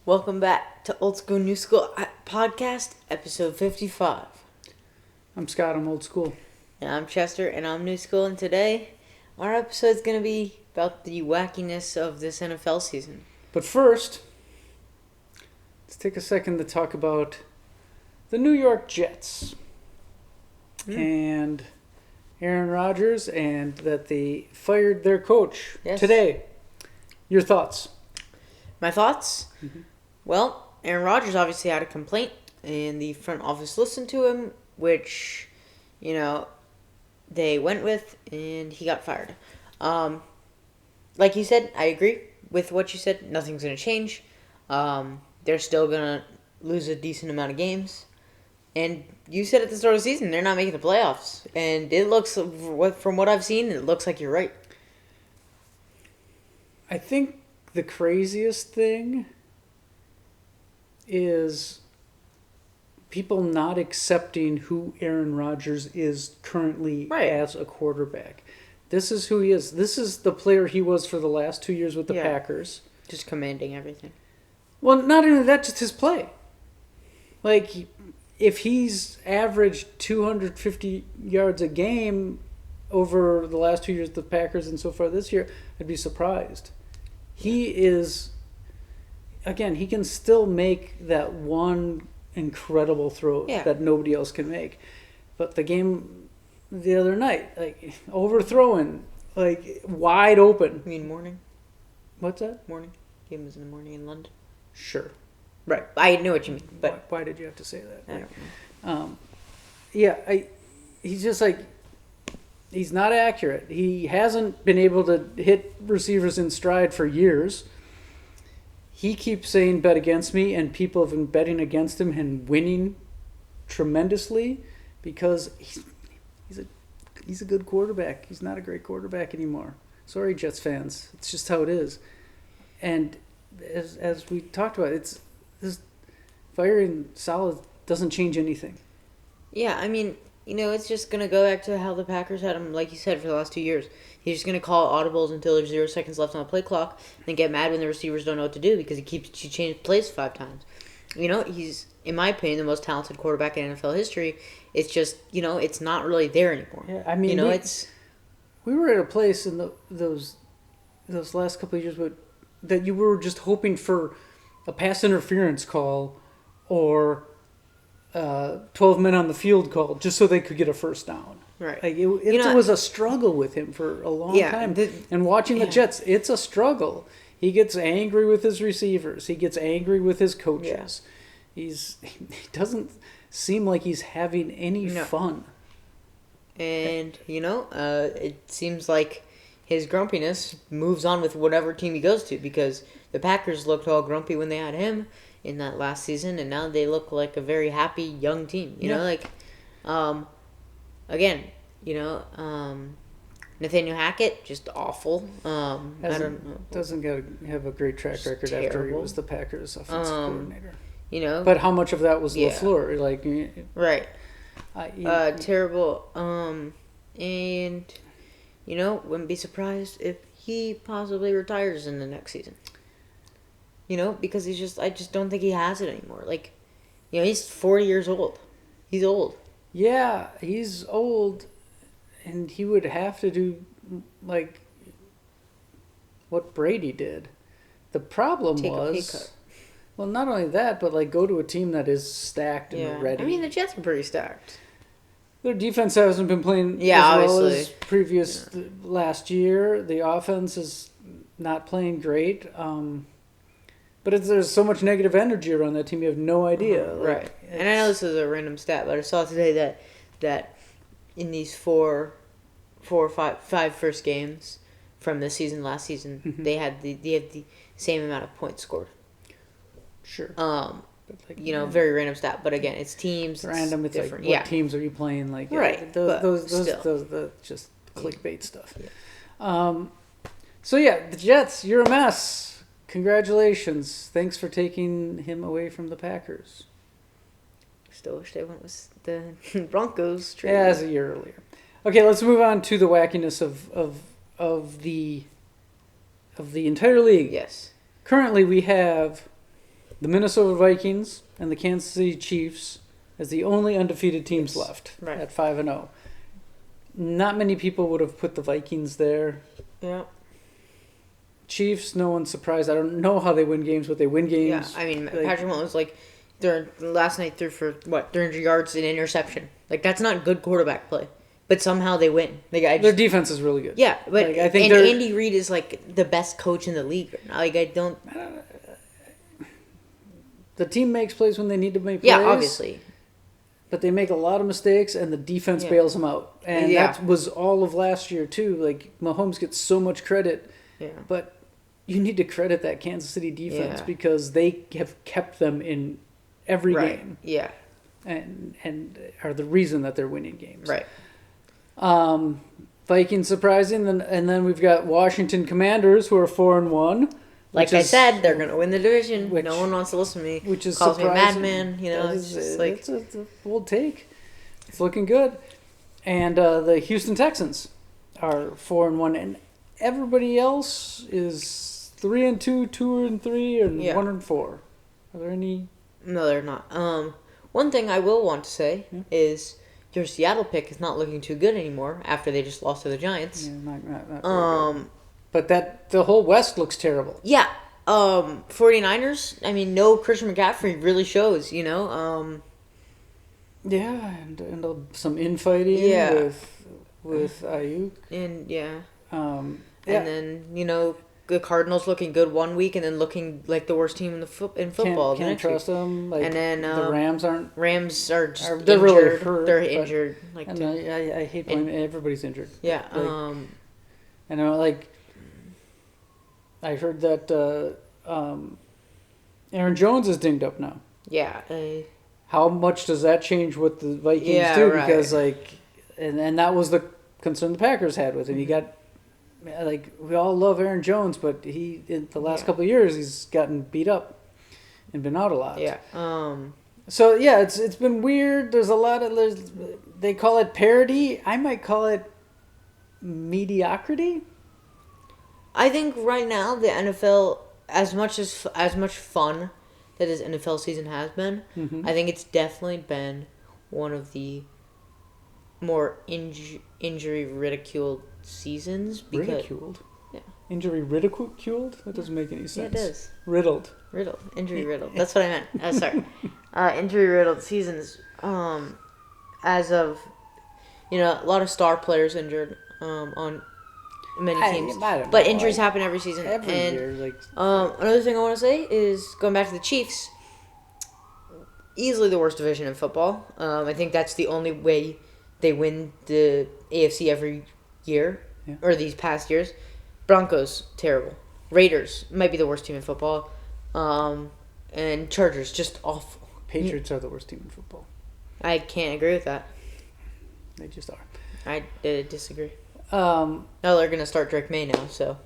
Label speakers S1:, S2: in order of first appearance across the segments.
S1: Welcome back to Old School New School Podcast, episode 55.
S2: I'm Scott, I'm old school.
S1: And I'm Chester, and I'm New School, and today our episode is going to be about the wackiness of this NFL season.
S2: But first, let's take a second to talk about the New York Jets and Aaron Rodgers, and that they fired their coach today. Your thoughts?
S1: My thoughts? Well, Aaron Rodgers obviously had a complaint, and the front office listened to him, which, they went with, and he got fired. Like you said, I agree with what you said. Nothing's going to change. They're still going to lose a decent amount of games. And you said at the start of the season, they're not making the playoffs. And it looks, from what I've seen, it looks like you're right.
S2: I think the craziest thing is people not accepting who Aaron Rodgers is currently as a quarterback. This is who he is. This is the player he was for the last 2 years with the Packers.
S1: Just commanding everything.
S2: Well, not only that, just his play. Like, if he's averaged 250 yards a game over the last 2 years with the Packers and so far this year, I'd be surprised. He is, again, he can still make that one incredible throw that nobody else can make. But the game the other night, like, overthrowing, like, wide open.
S1: You mean morning?
S2: What's that?
S1: Morning. Game was in the morning in London.
S2: Sure.
S1: Right. I know what you mean. But
S2: why did you have to say that?
S1: I don't
S2: know. He's just like, he's not accurate. He hasn't been able to hit receivers in stride for years. He keeps saying bet against me, and people have been betting against him and winning tremendously because he's a good quarterback. He's not a great quarterback anymore. Sorry, Jets fans. It's just how it is. And as we talked about, it's this firing Saleh doesn't change anything.
S1: Yeah, I mean, it's just going to go back to how the Packers had him, like you said, for the last 2 years. He's just going to call audibles until there's 0 seconds left on the play clock and get mad when the receivers don't know what to do because he changed plays 5 times. He's, in my opinion, the most talented quarterback in NFL history. It's just, it's not really there anymore.
S2: Yeah, I mean, we were at a place in those last couple of years that you were just hoping for a pass interference call or 12 men on the field call just so they could get a first down.
S1: Right.
S2: Like it was a struggle with him for a long time. And watching the Jets, it's a struggle. He gets angry with his receivers. He gets angry with his coaches. Yeah. He doesn't seem like he's having any fun.
S1: And, it seems like his grumpiness moves on with whatever team he goes to because the Packers looked all grumpy when they had him in that last season, and now they look like a very happy young team. Nathaniel Hackett, just awful.
S2: Doesn't have a great track record after he was the Packers offensive coordinator.
S1: But
S2: how much of that was LaFleur?
S1: Right. Terrible. And wouldn't be surprised if he possibly retires in the next season. Because I just don't think he has it anymore. Like, he's 40 years old. He's old.
S2: Yeah, he's old, and he would have to do, like, what Brady did. The problem was, well, not only that, but, like, go to a team that is stacked and ready.
S1: I mean, the Jets are pretty stacked.
S2: Their defense hasn't been playing as well as previous last year. The offense is not playing great. But there's so much negative energy around that team, you have no idea.
S1: Right. And I know this is a random stat, but I saw today that in these five first games from the season last season, they have the same amount of points scored.
S2: Sure.
S1: Very random stat, but again, it's teams.
S2: It's random. It's
S1: different.
S2: Like, what teams are you playing? Like,
S1: right.
S2: Those just clickbait stuff. Yeah. The Jets, you're a mess. Congratulations. Thanks for taking him away from the Packers.
S1: Still wish they went with the Broncos.
S2: Yeah, as a year earlier. Okay, let's move on to the wackiness of the entire league.
S1: Yes.
S2: Currently, we have the Minnesota Vikings and the Kansas City Chiefs as the only undefeated teams left at 5-0. Not many people would have put the Vikings there.
S1: Yeah.
S2: Chiefs, no one's surprised. I don't know how they win games, but they win games.
S1: Yeah, I mean, Patrick Mahomes, last night threw for, 300 yards and interception. That's not good quarterback play. But somehow they win.
S2: Their defense is really good.
S1: Yeah, but
S2: I think
S1: Andy Reid is, the best coach in the league.
S2: The team makes plays when they need to make plays.
S1: Yeah, obviously.
S2: But they make a lot of mistakes, and the defense bails them out. And that was all of last year, too. Mahomes gets so much credit.
S1: Yeah.
S2: But you need to credit that Kansas City defense because they have kept them in every game.
S1: Yeah.
S2: And are the reason that they're winning games.
S1: Right.
S2: Vikings surprising, and then we've got Washington Commanders who are 4-1.
S1: Like I said, they're gonna win the division. No one wants to listen to me.
S2: Which is
S1: calls
S2: surprising.
S1: me a madman.
S2: It's a bold take. It's looking good, and the Houston Texans are 4-1, and everybody else is 3-2, 2-3, and 1-4. Are there any?
S1: No, they're not. One thing I will want to say is your Seattle pick is not looking too good anymore after they just lost to the Giants.
S2: Yeah, not very good. But the whole West looks terrible.
S1: Yeah. 49ers, I mean, no Christian McCaffrey really shows,
S2: Yeah, and some infighting with Ayuk.
S1: And,
S2: And
S1: then, the Cardinals looking good one week and then looking like the worst team in football.
S2: Can't trust them.
S1: And then
S2: the Rams are
S1: just
S2: they're
S1: injured.
S2: really hurt.
S1: They're injured.
S2: I hate blaming everybody's injured.
S1: Yeah.
S2: And I heard that Aaron Jones is dinged up now.
S1: Yeah.
S2: How much does that change what the Vikings do? Because and that was the concern the Packers had with him. You got we all love Aaron Jones, but he in the last couple of years he's gotten beat up and been out a lot.
S1: Yeah.
S2: So it's been weird. There's a lot of they call it parity. I might call it mediocrity.
S1: I think right now the NFL, as much fun that this NFL season has been, I think it's definitely been one of the more injury ridiculed seasons.
S2: Ridiculed?
S1: Yeah.
S2: Injury ridiculed? That doesn't make any sense.
S1: Yeah, it does.
S2: Riddled.
S1: Injury riddled. That's what I meant. Sorry. Injury riddled seasons. As of, a lot of star players injured on many teams. But injuries happen every season.
S2: Every year.
S1: Another thing I want to say is, going back to the Chiefs, easily the worst division in football. I think that's the only way they win the AFC every year, or these past years. Broncos, terrible. Raiders might be the worst team in football. And Chargers, just awful.
S2: Patriots are the worst team in football.
S1: I can't agree with that.
S2: They just are.
S1: I disagree. Now they're going to start Drake May now, so.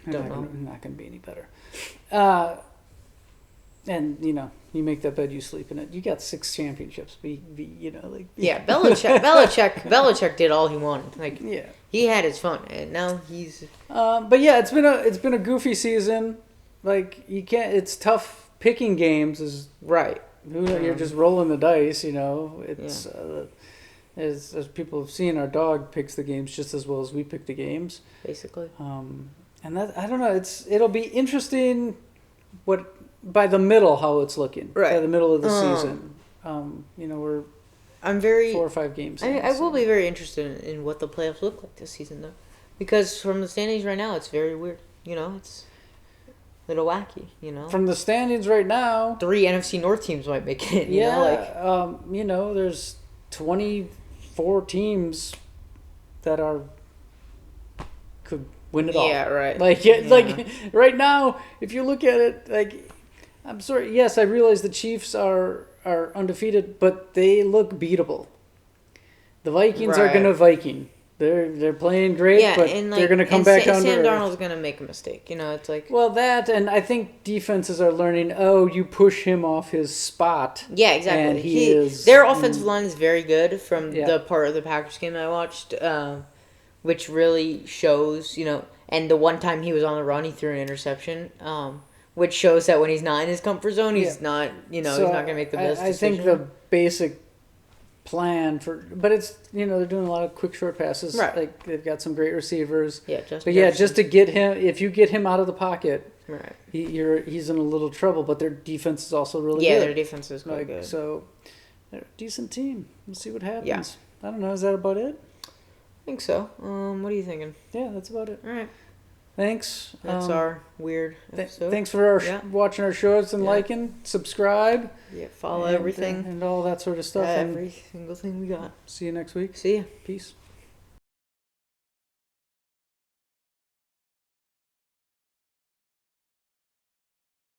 S2: Not going to be any better. And, you make that bed, you sleep in it. You got 6 championships.
S1: Yeah, Belichick did all he wanted. He had his fun, and now he's.
S2: But yeah, it's been a goofy season. You can't. It's tough picking games. Is
S1: right.
S2: You're just rolling the dice. It's as people have seen, our dog picks the games just as well as we pick the games.
S1: Basically.
S2: And that, I don't know. It'll be interesting. By the middle, how it's looking.
S1: Right.
S2: By the middle of the season.
S1: I'm very
S2: 4 or 5 games.
S1: I will be very interested in what the playoffs look like this season, though, because from the standings right now, it's very weird. It's a little wacky.
S2: From the standings right now,
S1: 3 NFC North teams might make it.
S2: There's 24 teams that could win it all.
S1: Yeah, right.
S2: Right now, if you look at it, I'm sorry. Yes, I realize the Chiefs are undefeated, but they look beatable. The Vikings are gonna Viking. They're playing great, but they're gonna come back down to earth.
S1: Sam Darnold's gonna make a mistake. It's like.
S2: Well, that, and I think defenses are learning. Oh, you push him off his spot.
S1: Yeah, exactly.
S2: And
S1: their offensive line is very good from the part of the Packers game I watched, which really shows. And the one time he was on the run, he threw an interception. which shows that when he's not in his comfort zone, he's
S2: Yeah.
S1: not, he's
S2: So
S1: not going to make the best
S2: I
S1: decision.
S2: think the basic plan but it's, they're doing a lot of quick short passes.
S1: Right.
S2: Like, they've got some great receivers.
S1: Yeah,
S2: But yeah, just to get him, if you get him out of the pocket,
S1: right.
S2: he's in a little trouble. But their defense is also really
S1: Yeah,
S2: good.
S1: their defense is quite good.
S2: So they're a decent team. We'll see what happens.
S1: Yeah.
S2: I don't know. Is that about it?
S1: I think so. What are you thinking?
S2: Yeah, that's about it.
S1: All right.
S2: Thanks.
S1: That's our weird episode.
S2: Thanks for watching our shows and
S1: Yeah.
S2: liking, subscribe.
S1: Yeah, follow everything.
S2: And all that sort of stuff.
S1: Every single thing we got.
S2: See you next week.
S1: See ya.
S2: Peace.